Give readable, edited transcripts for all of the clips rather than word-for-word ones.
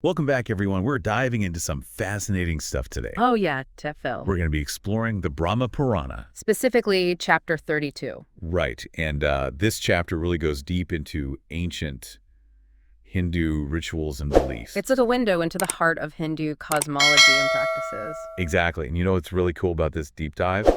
Welcome back, everyone. We're diving into some fascinating stuff today. Oh, yeah, Tefil. We're going to be exploring the Brahma Purana. Specifically, chapter 32. Right. And this chapter really goes deep into ancient Hindu rituals and beliefs. It's a window into the heart of Hindu cosmology and practices. Exactly. And you know what's really cool about this deep dive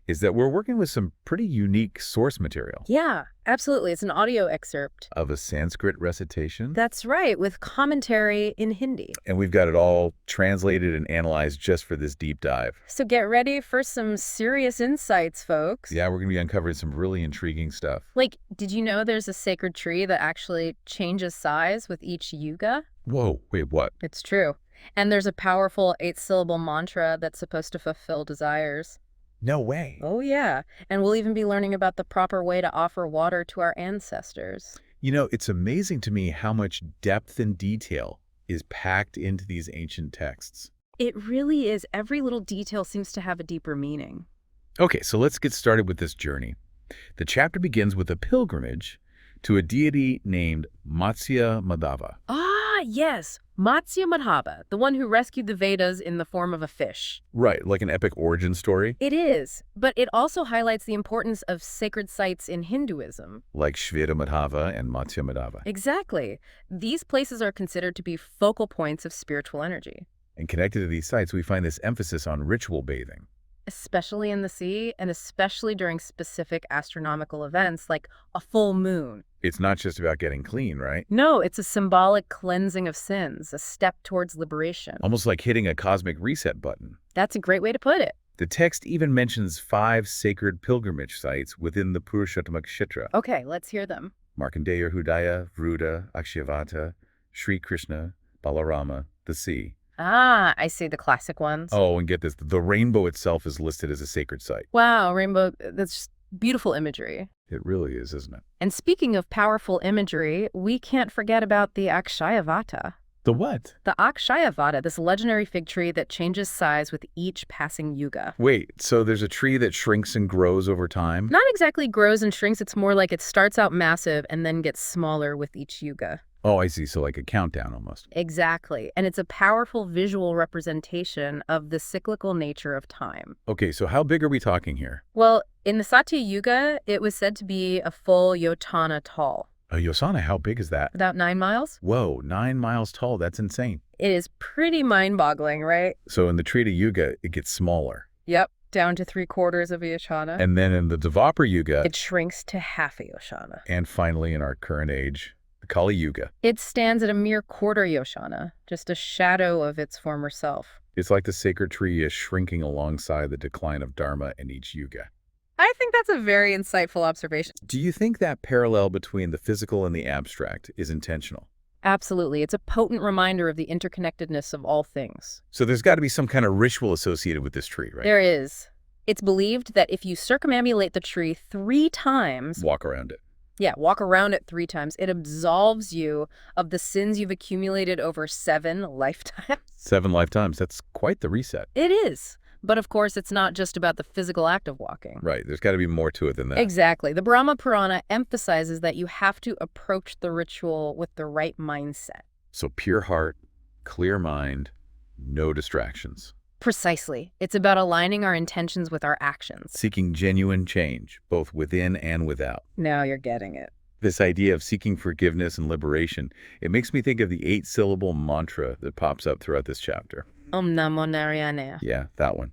is that we're working with some pretty unique source material. Yeah, absolutely. It's an audio excerpt. Of a Sanskrit recitation. That's right, with commentary in Hindi. And we've got it all translated and analyzed just for this deep dive. So get ready for some serious insights, folks. Yeah, we're going to be uncovering some really intriguing stuff. Like, did you know there's a sacred tree that actually changes size with each yuga? Whoa, wait, what? It's true. And there's a powerful 8-syllable mantra that's supposed to fulfill desires. No way. Oh, yeah. And we'll even be learning about the proper way to offer water to our ancestors. You know, it's amazing to me how much depth and detail is packed into these ancient texts. It really is. Every little detail seems to have a deeper meaning. Okay, so let's get started with this journey. The chapter begins with a pilgrimage to a deity named Matsya Madhava. Ah, yes. Matsya Madhava, the one who rescued the Vedas in the form of a fish. Right, like an epic origin story. It is, but it also highlights the importance of sacred sites in Hinduism. Like Shveta Madhava and Matsya Madhava. Exactly. These places are considered to be focal points of spiritual energy. And connected to these sites, we find this emphasis on ritual bathing. Especially in the sea, and especially during specific astronomical events like a full moon. It's not just about getting clean, right? No, it's a symbolic cleansing of sins, a step towards liberation. Almost like hitting a cosmic reset button. That's a great way to put it. The text even mentions 5 sacred pilgrimage sites within the Purushottama Kshetra. Okay, let's hear them. Markandeya, Hridaya, Vruda, Akshavata, Sri Krishna, Balarama, the sea. Ah, I see the classic ones. Oh, and get this, the rainbow itself is listed as a sacred site. Wow, rainbow, that's just beautiful imagery. It really is, isn't it? And speaking of powerful imagery, we can't forget about the Akshayavata. The what? The Akshayavata, this legendary fig tree that changes size with each passing yuga. Wait, so there's a tree that shrinks and grows over time? Not exactly grows and shrinks, it's more like it starts out massive and then gets smaller with each yuga. Oh, I see. So like a countdown almost. Exactly. And it's a powerful visual representation of the cyclical nature of time. Okay, so how big are we talking here? Well, in the Satya Yuga, it was said to be a full yotana tall. A yosana, how big is that? About 9 miles? Whoa, 9 miles tall. That's insane. It is pretty mind-boggling, right? So in the Treta Yuga, it gets smaller. Yep, down to 3/4 of a yoshana. And then in the Dvapara Yuga, It shrinks to half a yoshana. and finally in our current age, the Kali Yuga. It stands at a mere quarter yoshana, just a shadow of its former self. It's like the sacred tree is shrinking alongside the decline of Dharma in each Yuga. I think that's a very insightful observation. Do you think that parallel between the physical and the abstract is intentional? Absolutely. It's a potent reminder of the interconnectedness of all things. So there's got to be some kind of ritual associated with this tree, right? There is. It's believed that if you circumambulate the tree 3 times, Walk around it. walk around it 3 times, it absolves you of the sins you've accumulated over 7 lifetimes. 7 lifetimes. That's quite the reset. It is. But of course, it's not just about the physical act of walking. Right. There's got to be more to it than that. Exactly. The Brahma Purana emphasizes that you have to approach the ritual with the right mindset. So pure heart, clear mind, no distractions. Precisely. It's about aligning our intentions with our actions. Seeking genuine change, both within and without. Now you're getting it. This idea of seeking forgiveness and liberation, it makes me think of the 8-syllable mantra that pops up throughout this chapter. Namo, Narayanaya. Yeah, that one.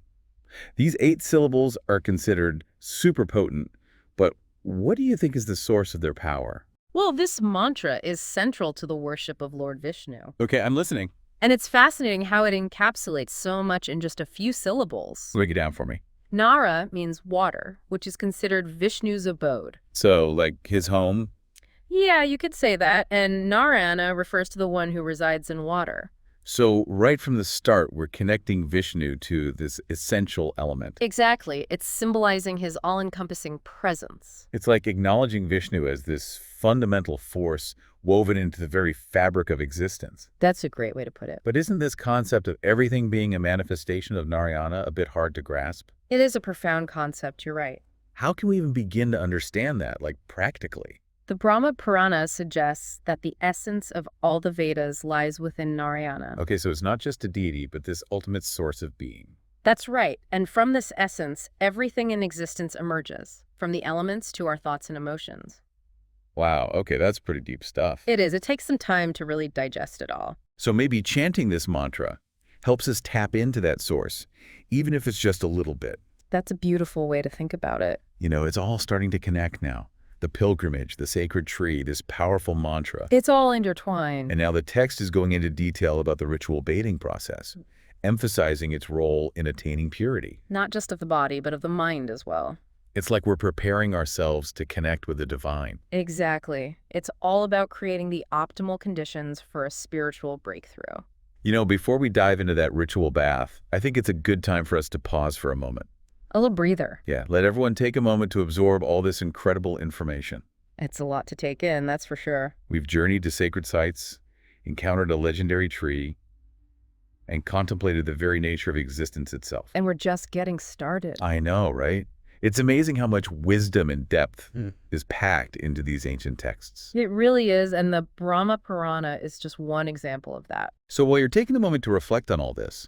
These 8 syllables are considered super potent, but what do you think is the source of their power? Well, this mantra is central to the worship of Lord Vishnu. Okay, I'm listening. And it's fascinating how it encapsulates so much in just a few syllables. Break it down for me. Nara means water, which is considered Vishnu's abode. So, like his home? Yeah, you could say that. And Narayana refers to the one who resides in water. So right from the start, we're connecting Vishnu to this essential element. Exactly. It's symbolizing his all-encompassing presence. It's like acknowledging Vishnu as this fundamental force woven into the very fabric of existence. That's a great way to put it. But isn't this concept of everything being a manifestation of Narayana a bit hard to grasp? It is a profound concept, you're right. How can we even begin to understand that, like practically? The Brahma Purana suggests that the essence of all the Vedas lies within Narayana. Okay, so it's not just a deity, but this ultimate source of being. That's right, and from this essence, everything in existence emerges, from the elements to our thoughts and emotions. Wow, okay, that's pretty deep stuff. It is. It takes some time to really digest it all. So maybe chanting this mantra helps us tap into that source, even if it's just a little bit. That's a beautiful way to think about it. You know, it's all starting to connect now. The pilgrimage, the sacred tree, this powerful mantra. It's all intertwined. And now the text is going into detail about the ritual bathing process, emphasizing its role in attaining purity. Not just of the body, but of the mind as well. It's like we're preparing ourselves to connect with the divine. Exactly. It's all about creating the optimal conditions for a spiritual breakthrough. You know, before we dive into that ritual bath, I think it's a good time for us to pause for a moment. A little breather. Yeah, let everyone take a moment to absorb all this incredible information. It's a lot to take in, that's for sure. We've journeyed to sacred sites, encountered a legendary tree, and contemplated the very nature of existence itself. And we're just getting started. I know, right? It's amazing how much wisdom and depth is packed into these ancient texts. It really is, and the Brahma Purana is just one example of that. So while you're taking a moment to reflect on all this,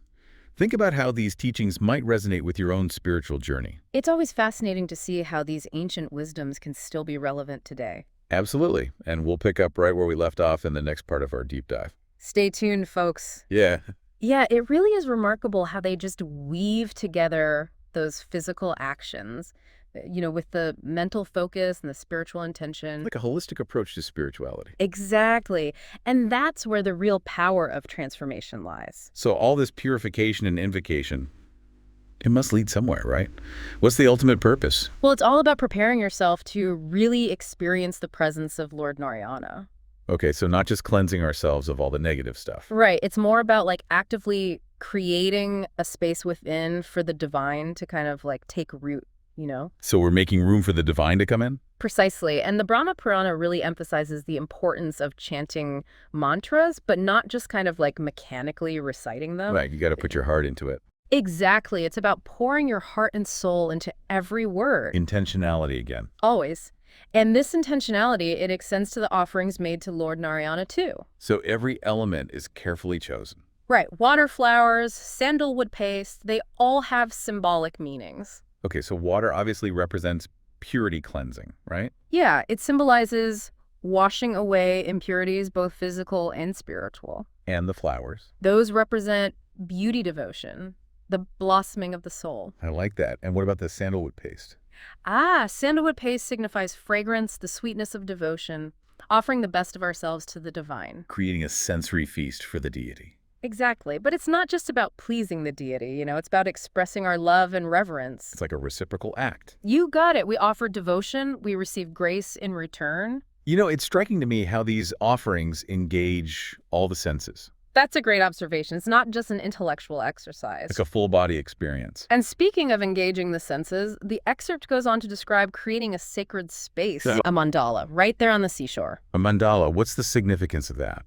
think about how these teachings might resonate with your own spiritual journey. It's always fascinating to see how these ancient wisdoms can still be relevant today. Absolutely. And we'll pick up right where we left off in the next part of our deep dive. Stay tuned, folks. Yeah. Yeah, it really is remarkable how they just weave together those physical actions, with the mental focus and the spiritual intention. Like a holistic approach to spirituality. Exactly. And that's where the real power of transformation lies. So all this purification and invocation, it must lead somewhere, right? What's the ultimate purpose? Well, it's all about preparing yourself to really experience the presence of Lord Narayana. Okay, so not just cleansing ourselves of all the negative stuff. Right. It's more about actively creating a space within for the divine to kind of take root, So we're making room for the divine to come in? Precisely. And the Brahma Purana really emphasizes the importance of chanting mantras, but not just kind of mechanically reciting them. Right, you got to put your heart into it. Exactly. It's about pouring your heart and soul into every word. Intentionality again. Always. And this intentionality, it extends to the offerings made to Lord Narayana too. So every element is carefully chosen. Right. Water flowers, sandalwood paste, they all have symbolic meanings. Okay, so water obviously represents purity cleansing, right? Yeah, it symbolizes washing away impurities, both physical and spiritual. And the flowers. Those represent beauty devotion, the blossoming of the soul. I like that. And what about the sandalwood paste? Sandalwood paste signifies fragrance, the sweetness of devotion, offering the best of ourselves to the divine. Creating a sensory feast for the deity. Exactly. But it's not just about pleasing the deity, it's about expressing our love and reverence. It's like a reciprocal act. You got it. We offer devotion. We receive grace in return. It's striking to me how these offerings engage all the senses. That's a great observation. It's not just an intellectual exercise. Like a full body experience. And speaking of engaging the senses, the excerpt goes on to describe creating a sacred space, a mandala, right there on the seashore. A mandala, what's the significance of that?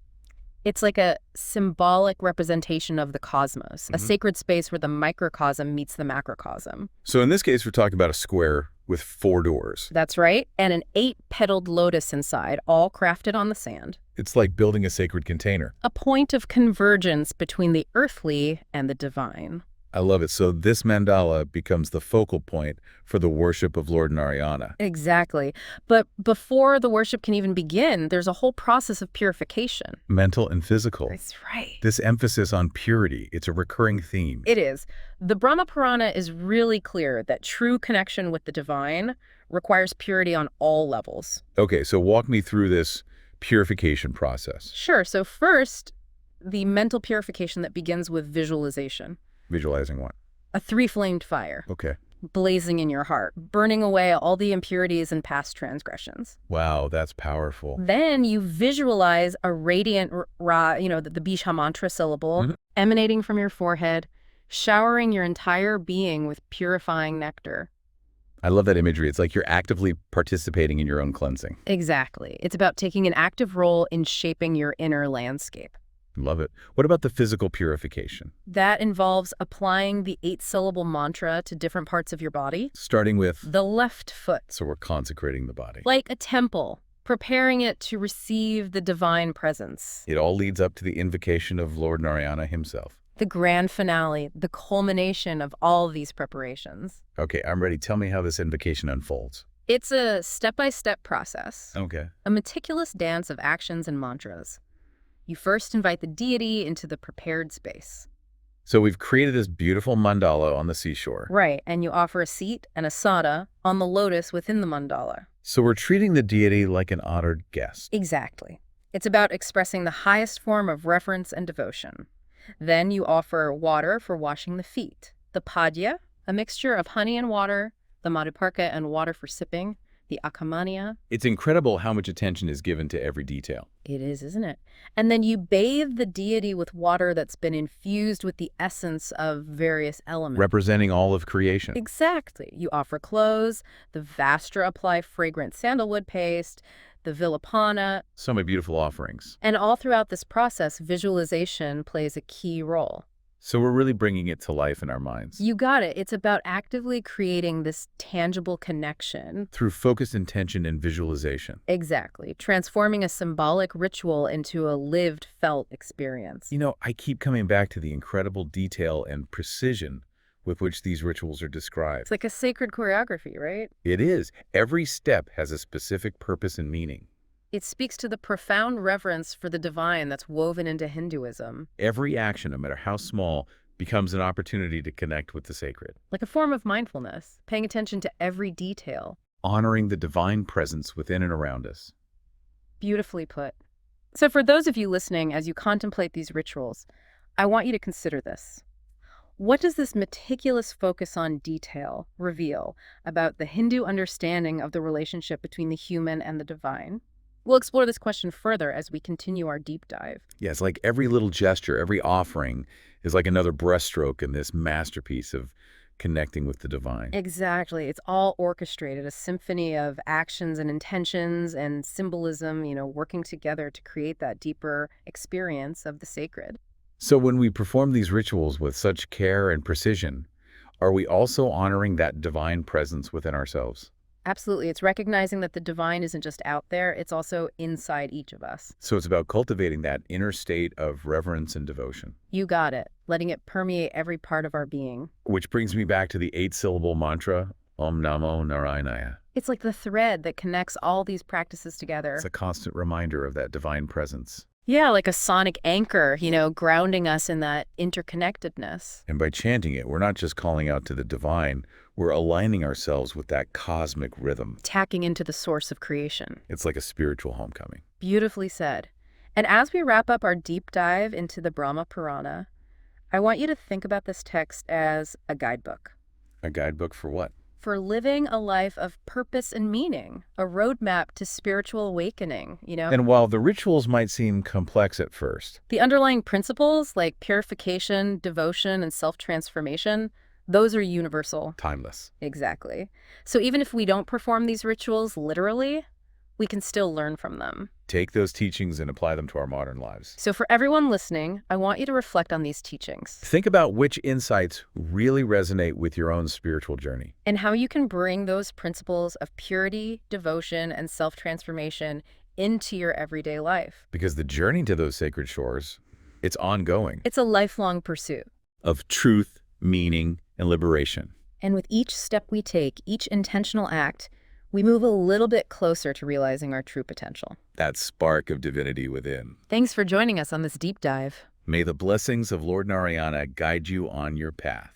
It's like a symbolic representation of the cosmos, a sacred space where the microcosm meets the macrocosm. So in this case, we're talking about a square with 4 doors. That's right, and an 8-petaled lotus inside, all crafted on the sand. It's like building a sacred container. A point of convergence between the earthly and the divine. I love it. So this mandala becomes the focal point for the worship of Lord Narayana. Exactly. But before the worship can even begin, there's a whole process of purification. Mental and physical. That's right. This emphasis on purity, it's a recurring theme. It is. The Brahma Purana is really clear that true connection with the divine requires purity on all levels. Okay, so walk me through this purification process. Sure. So first, the mental purification that begins with visualization. Visualizing what? A 3-flamed fire. Okay. Blazing in your heart, burning away all the impurities and past transgressions. Wow, that's powerful. Then you visualize a radiant Ra, the Bisha mantra syllable, emanating from your forehead, showering your entire being with purifying nectar. I love that imagery. It's like you're actively participating in your own cleansing. Exactly. It's about taking an active role in shaping your inner landscape. Love it. What about the physical purification? That involves applying the 8-syllable mantra to different parts of your body. Starting with? The left foot. So we're consecrating the body. Like a temple. preparing it to receive the divine presence. It all leads up to the invocation of Lord Narayana himself. The grand finale, the culmination of all these preparations. Okay, I'm ready. Tell me how this invocation unfolds. It's a step-by-step process, Okay. a meticulous dance of actions and mantras. You first invite the deity into the prepared space. So we've created this beautiful mandala on the seashore. Right, and you offer a seat and a sada on the lotus within the mandala. So we're treating the deity like an honored guest. Exactly. It's about expressing the highest form of reverence and devotion. Then you offer water for washing the feet, the padya, a mixture of honey and water, the madhuparka and water for sipping, the akamania. It's incredible how much attention is given to every detail. It is, isn't it? And then you bathe the deity with water that's been infused with the essence of various elements. Representing all of creation. Exactly. You offer clothes, the Vastra apply fragrant sandalwood paste, the Vilapana. So many beautiful offerings. And all throughout this process, visualization plays a key role. So we're really bringing it to life in our minds. You got it. It's about actively creating this tangible connection. Through focused intention and visualization. Exactly. Transforming a symbolic ritual into a lived, felt experience. You know, I keep coming back to the incredible detail and precision with which these rituals are described. It's like a sacred choreography, right? It is. Every step has a specific purpose and meaning. It speaks to the profound reverence for the divine that's woven into Hinduism. Every action, no matter how small, becomes an opportunity to connect with the sacred. Like a form of mindfulness, paying attention to every detail. Honoring the divine presence within and around us. Beautifully put. So for those of you listening, as you contemplate these rituals, I want you to consider this. What does this meticulous focus on detail reveal about the Hindu understanding of the relationship between the human and the divine? We'll explore this question further as we continue our deep dive. Yes, like every little gesture, every offering is like another brushstroke in this masterpiece of connecting with the divine. Exactly. It's all orchestrated, a symphony of actions and intentions and symbolism, working together to create that deeper experience of the sacred. So when we perform these rituals with such care and precision, are we also honoring that divine presence within ourselves? Absolutely. It's recognizing that the divine isn't just out there, it's also inside each of us. So it's about cultivating that inner state of reverence and devotion. You got it. Letting it permeate every part of our being. Which brings me back to the 8-syllable mantra, Om Namo Narayanaya. It's like the thread that connects all these practices together. It's a constant reminder of that divine presence. Yeah, like a sonic anchor, grounding us in that interconnectedness. And by chanting it, we're not just calling out to the divine, we're aligning ourselves with that cosmic rhythm. Tacking into the source of creation. It's like a spiritual homecoming. Beautifully said. And as we wrap up our deep dive into the Brahma Purana, I want you to think about this text as a guidebook. A guidebook for what? For living a life of purpose and meaning, a roadmap to spiritual awakening, And while the rituals might seem complex at first, the underlying principles like purification, devotion, and self-transformation, those are universal. timeless. Exactly. So even if we don't perform these rituals literally, we can still learn from them. Take those teachings and apply them to our modern lives. So for everyone listening, I want you to reflect on these teachings Think about which insights really resonate with your own spiritual journey. and how you can bring those principles of purity, devotion, and self-transformation into your everyday life. Because the journey to those sacred shores, it's ongoing. It's a lifelong pursuit. Of truth, meaning, and liberation. And with each step we take, each intentional act, we move a little bit closer to realizing our true potential. That spark of divinity within. Thanks for joining us on this deep dive. May the blessings of Lord Narayana guide you on your path.